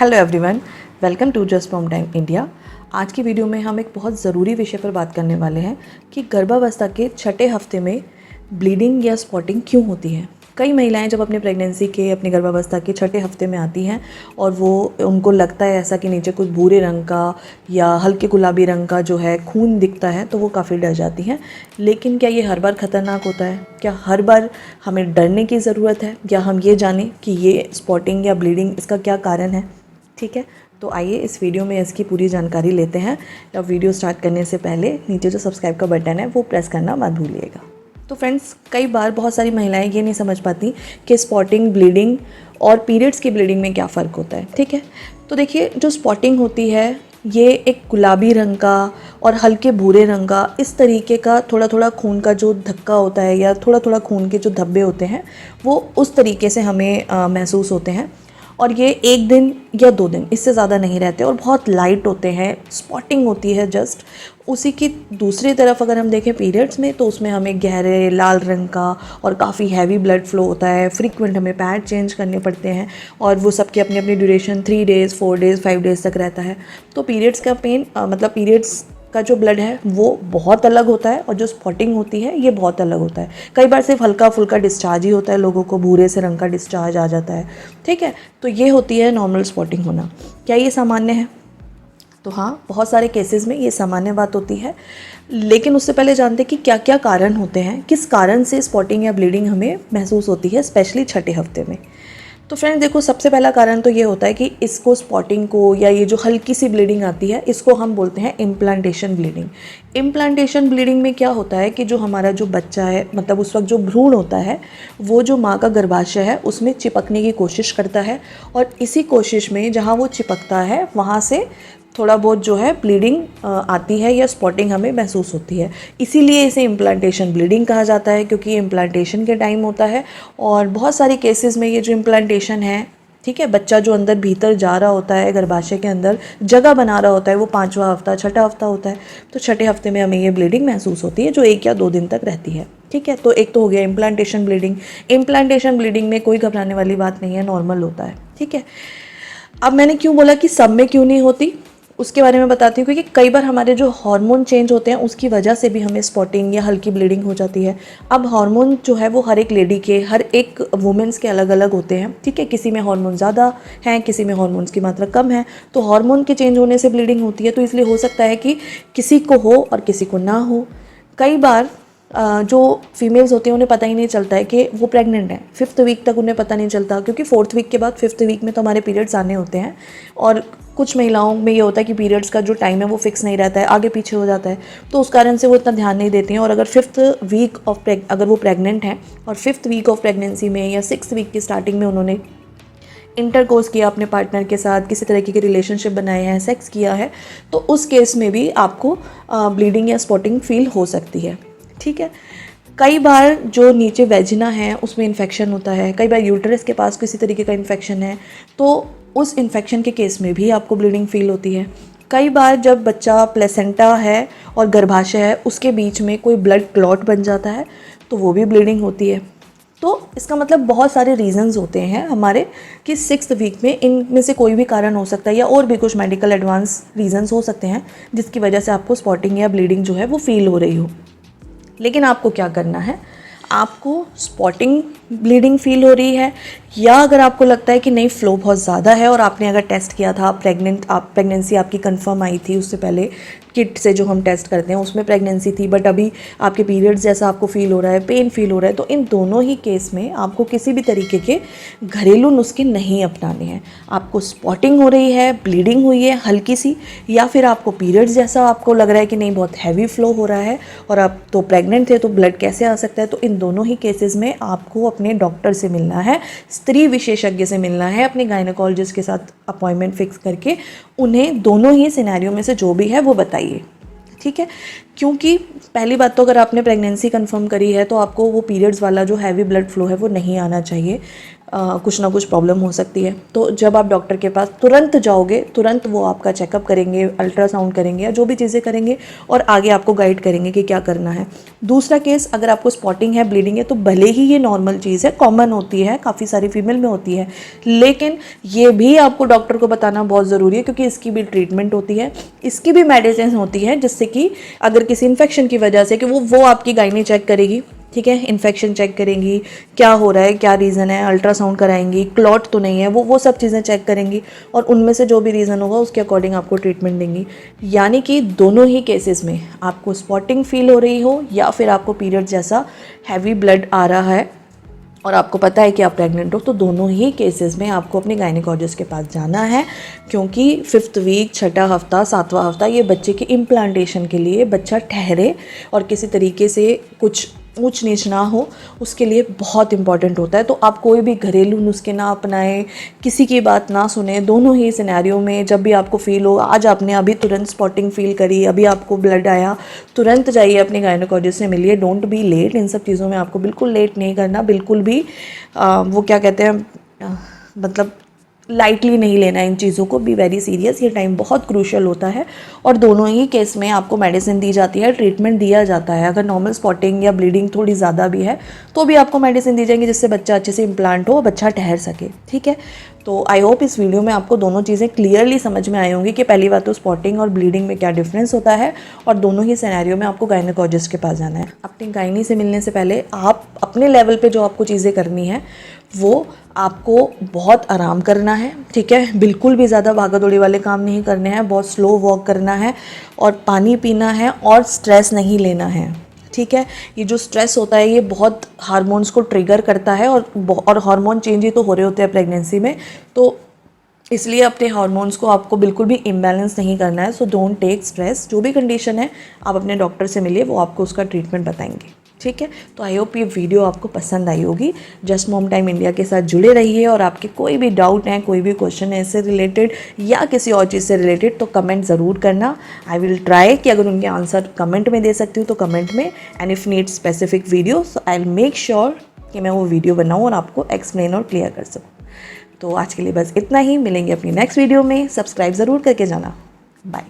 Hello everyone, welcome to just mom time India. आज की video में हम एक बहुत ज़रूरी विषय पर बात करने वाले हैं कि गर्भावस्था के छठे हफ्ते में ब्लीडिंग या स्पॉटिंग क्यों होती है। कई महिलाएं जब अपने प्रेगनेंसी के अपनी गर्भावस्था के छठे हफ्ते में आती हैं और वो उनको लगता है ऐसा कि नीचे कुछ भूरे रंग का या हल्के गुलाबी रंग का जो है खून दिखता है, तो वो काफ़ी डर जाती हैं। लेकिन क्या ये हर बार ख़तरनाक होता है? क्या हर बार हमें डरने की ज़रूरत है या हम ये जानें कि ये स्पॉटिंग या ब्लीडिंग इसका क्या कारण है? ठीक है, तो आइए इस वीडियो में इसकी पूरी जानकारी लेते हैं। अब वीडियो स्टार्ट करने से पहले नीचे जो सब्सक्राइब का बटन है वो प्रेस करना मत भूलिएगा। तो फ्रेंड्स, कई बार बहुत सारी महिलाएं ये नहीं समझ पाती कि स्पॉटिंग, ब्लीडिंग और पीरियड्स की ब्लीडिंग में क्या फ़र्क होता है। ठीक है, तो देखिए, जो स्पॉटिंग होती है ये एक गुलाबी रंग का और हल्के भूरे रंग का इस तरीके का थोड़ा थोड़ा खून का जो धक्का होता है या थोड़ा थोड़ा खून के जो धब्बे होते हैं वो उस तरीके से हमें महसूस होते हैं। और ये एक दिन या 2 दिन, इससे ज़्यादा नहीं रहते और बहुत लाइट होते हैं। स्पॉटिंग होती है जस्ट। उसी की दूसरी तरफ अगर हम देखें पीरियड्स में, तो उसमें हमें गहरे लाल रंग का और काफ़ी हैवी ब्लड फ्लो होता है। फ्रीक्वेंट हमें पैड चेंज करने पड़ते हैं और वो सबकी अपनी अपनी ड्यूरेशन 3 डेज़, 4 डेज़, 5 डेज़ तक रहता है। तो पीरियड्स का पेन मतलब पीरियड्स का जो ब्लड है वो बहुत अलग होता है और जो स्पॉटिंग होती है ये बहुत अलग होता है। कई बार सिर्फ हल्का फुल्का डिस्चार्ज ही होता है, लोगों को भूरे से रंग का डिस्चार्ज आ जाता है। ठीक है, तो ये होती है नॉर्मल स्पॉटिंग होना। क्या ये सामान्य है? तो हाँ, बहुत सारे केसेस में ये सामान्य बात होती है। लेकिन उससे पहले जानते हैं कि क्या क्या कारण होते हैं, किस कारण से स्पॉटिंग या ब्लीडिंग हमें महसूस होती है, स्पेशली छठे हफ्ते में। तो फ्रेंड्स देखो, सबसे पहला कारण तो ये होता है कि इसको स्पॉटिंग को या ये जो हल्की सी ब्लीडिंग आती है इसको हम बोलते हैं इम्प्लांटेशन ब्लीडिंग। इम्प्लांटेशन ब्लीडिंग में क्या होता है कि जो हमारा जो बच्चा है, मतलब उस वक्त जो भ्रूण होता है वो जो माँ का गर्भाशय है उसमें चिपकने की कोशिश करता है और इसी कोशिश में जहाँ वो चिपकता है वहाँ से थोड़ा बहुत जो है ब्लीडिंग आती है या स्पॉटिंग हमें महसूस होती है। इसीलिए इसे इम्प्लांटेशन ब्लीडिंग कहा जाता है, क्योंकि ये इम्प्लांटेशन के टाइम होता है। और बहुत सारे केसेस में ये जो इम्प्लांटेशन है, ठीक है, बच्चा जो अंदर भीतर जा रहा होता है, गर्भाशय के अंदर जगह बना रहा होता है, वो 5वां हफ्ता, छठा हफ्ता होता है। तो छठे हफ्ते में हमें ये ब्लीडिंग महसूस होती है जो 1 या 2 दिन तक रहती है। ठीक है, तो एक तो हो गया इम्प्लांटेशन ब्लीडिंग। इम्प्लांटेशन ब्लीडिंग में कोई घबराने वाली बात नहीं है, नॉर्मल होता है। ठीक है, अब मैंने क्यों बोला कि सब में क्यों नहीं होती, उसके बारे में बताती हूँ। क्योंकि कई बार हमारे जो हार्मोन चेंज होते हैं उसकी वजह से भी हमें स्पॉटिंग या हल्की ब्लीडिंग हो जाती है। अब हार्मोन जो है वो हर एक लेडी के, हर एक वुमेंस के अलग अलग होते हैं। ठीक है, किसी में हार्मोन ज़्यादा हैं, किसी में हार्मोन्स की मात्रा कम है। तो हार्मोन के चेंज होने से ब्लीडिंग होती है। तो इसलिए हो सकता है कि किसी को हो और किसी को ना हो। कई बार जो फीमेल्स होती हैं उन्हें पता ही नहीं चलता है कि वो प्रेग्नेंट हैं। 5th वीक तक उन्हें पता नहीं चलता, क्योंकि 4th वीक के बाद 5th वीक में तो हमारे पीरियड्स आने होते हैं। और कुछ महिलाओं में ये होता है कि पीरियड्स का जो टाइम है वो फिक्स नहीं रहता है, आगे पीछे हो जाता है। तो उस कारण से वो इतना ध्यान नहीं देती हैं। और अगर 5th वीक ऑफ अगर वो प्रेग्नेंट हैं और 5th वीक ऑफ प्रेगनेंसी में या 6th वीक की स्टार्टिंग में उन्होंने इंटरकोर्स किया अपने पार्टनर के साथ, किसी तरीके के रिलेशनशिप बनाए हैं, सेक्स किया है, तो उस केस में भी आपको ब्लीडिंग या स्पॉटिंग फील हो सकती है। ठीक है, कई बार जो नीचे वेजिना है उसमें इन्फेक्शन होता है, कई बार यूट्रस के पास किसी तरीके का इन्फेक्शन है, तो उस इन्फेक्शन के केस में भी आपको ब्लीडिंग फील होती है। कई बार जब बच्चा प्लेसेंटा है और गर्भाशय है उसके बीच में कोई ब्लड क्लॉट बन जाता है तो वो भी ब्लीडिंग होती है। तो इसका मतलब बहुत सारे रीजंस होते हैं हमारे कि 6th वीक में इनमें से कोई भी कारण हो सकता है या और भी कुछ मेडिकल एडवांस रीजंस हो सकते हैं जिसकी वजह से आपको स्पॉटिंग या ब्लीडिंग जो है वो फील हो रही हो। लेकिन आपको क्या करना है, आपको स्पॉटिंग ब्लीडिंग फील हो रही है या अगर आपको लगता है कि नहीं फ्लो बहुत ज़्यादा है और आपने अगर टेस्ट किया था, प्रेगनेंसी आपकी कंफर्म आई थी, उससे पहले किट से जो हम टेस्ट करते हैं उसमें प्रेगनेंसी थी, बट अभी आपके पीरियड्स जैसा आपको फील हो रहा है, पेन फील हो रहा है, तो इन दोनों ही केस में आपको किसी भी तरीके के घरेलू नुस्खे नहीं अपनाने हैं। आपको स्पॉटिंग हो रही है, ब्लीडिंग हुई है हल्की सी, या फिर आपको पीरियड्स जैसा आपको लग रहा है कि नहीं बहुत हैवी फ्लो हो रहा है और आप तो प्रेग्नेंट थे तो ब्लड कैसे आ सकता है, तो इन दोनों ही केसेस में आपको अपने डॉक्टर से मिलना है, स्त्री विशेषज्ञ से मिलना है, अपने गायनेकोलॉजिस्ट के साथ अपॉइंटमेंट फिक्स करके उन्हें दोनों ही सिनेरियो में से जो भी है वो बताइए। ठीक है, क्योंकि पहली बात तो अगर आपने प्रेगनेंसी कंफर्म करी है तो आपको वो पीरियड्स वाला जो हैवी ब्लड फ्लो है वो नहीं आना चाहिए। कुछ ना कुछ प्रॉब्लम हो सकती है। तो जब आप डॉक्टर के पास तुरंत जाओगे, तुरंत वो आपका चेकअप करेंगे, अल्ट्रासाउंड करेंगे या जो भी चीज़ें करेंगे और आगे आपको गाइड करेंगे कि क्या करना है। दूसरा केस, अगर आपको स्पॉटिंग है, ब्लीडिंग है, तो भले ही ये नॉर्मल चीज़ है, कॉमन होती है, काफ़ी सारी फीमेल में होती है, लेकिन ये भी आपको डॉक्टर को बताना बहुत ज़रूरी है क्योंकि इसकी भी ट्रीटमेंट होती है, इसकी भी मेडिसिन होती है, जिससे कि अगर किसी इन्फेक्शन की वजह से कि वो आपकी गायनी चेक करेगी, ठीक है, इन्फेक्शन चेक करेंगी, क्या हो रहा है, क्या रीज़न है, अल्ट्रासाउंड कराएंगी, क्लॉट तो नहीं है, वो सब चीज़ें चेक करेंगी और उनमें से जो भी रीज़न होगा उसके अकॉर्डिंग आपको ट्रीटमेंट देंगी। यानी कि दोनों ही केसेस में आपको स्पॉटिंग फील हो रही हो या फिर आपको पीरियड जैसा हैवी ब्लड आ रहा है और आपको पता है कि आप प्रेग्नेंट हो, तो दोनों ही केसेस में आपको अपने गायनेकोलॉजिस्ट के पास जाना है, क्योंकि 5th वीक, 6ठा हफ्ता, 7वां हफ्ता ये बच्चे की इम्प्लांटेशन के लिए, बच्चा ठहरे और किसी तरीके से कुछ ऊंच नीच ना हो, उसके लिए बहुत इंपॉर्टेंट होता है। तो आप कोई भी घरेलू नुस्खे ना अपनाएं, किसी की बात ना सुने। दोनों ही सिनेरियो में जब भी आपको फील हो, आज आपने अभी तुरंत स्पॉटिंग फील करी, अभी आपको ब्लड आया, तुरंत जाइए अपने गायनेकोलॉजिस्ट से मिलिए। डोंट बी लेट, इन सब चीज़ों में आपको बिल्कुल लेट नहीं करना, बिल्कुल भी वो क्या कहते हैं मतलब लाइटली नहीं लेना इन चीज़ों को, बी वेरी सीरियस। ये टाइम बहुत क्रूशियल होता है और दोनों ही केस में आपको मेडिसिन दी जाती है, ट्रीटमेंट दिया जाता है। अगर नॉर्मल स्पॉटिंग या ब्लीडिंग थोड़ी ज़्यादा भी है तो भी आपको मेडिसिन दी जाएंगी जिससे बच्चा अच्छे से इम्प्लांट हो, बच्चा ठहर सके, ठीक है। तो आई होप इस वीडियो में आपको दोनों चीज़ें क्लियरली समझ में आई होंगी कि पहली बात तो स्पॉटिंग और ब्लीडिंग में क्या डिफरेंस होता है और दोनों ही सिनेरियो में आपको गायनेकोलॉजिस्ट के पास जाना है। अपनी गायनी से मिलने से पहले आप अपने लेवल पे जो आपको चीज़ें करनी है वो आपको बहुत आराम करना है, ठीक है। बिल्कुल भी ज़्यादा भागा दौड़ी वाले काम नहीं करने हैं, बहुत स्लो वॉक करना है और पानी पीना है और स्ट्रेस नहीं लेना है, ठीक है। ये जो स्ट्रेस होता है ये बहुत हार्मोन्स को ट्रिगर करता है और हार्मोन चेंज ही तो हो रहे होते हैं प्रेगनेंसी में, तो इसलिए अपने हार्मोन्स को आपको बिल्कुल भी इम्बैलेंस नहीं करना है। So don't take stress. जो भी कंडीशन है आप अपने डॉक्टर से मिलिए, वो आपको उसका ट्रीटमेंट बताएंगे, ठीक है। तो आई होप ये वीडियो आपको पसंद आई होगी। जस्ट मॉम टाइम इंडिया के साथ जुड़े रहिए और आपके कोई भी डाउट हैं, कोई भी क्वेश्चन है इससे रिलेटेड या किसी और चीज़ से रिलेटेड, तो कमेंट ज़रूर करना। आई विल ट्राई कि अगर उनके आंसर कमेंट में दे सकती हूँ तो कमेंट में, and if need specific video so I will make sure कि मैं वो वीडियो बनाऊँ और आपको एक्सप्लेन और क्लियर कर सकूँ। तो आज के लिए बस इतना ही, मिलेंगे अपनी नेक्स्ट वीडियो में। सब्सक्राइब ज़रूर करके जाना। बाय।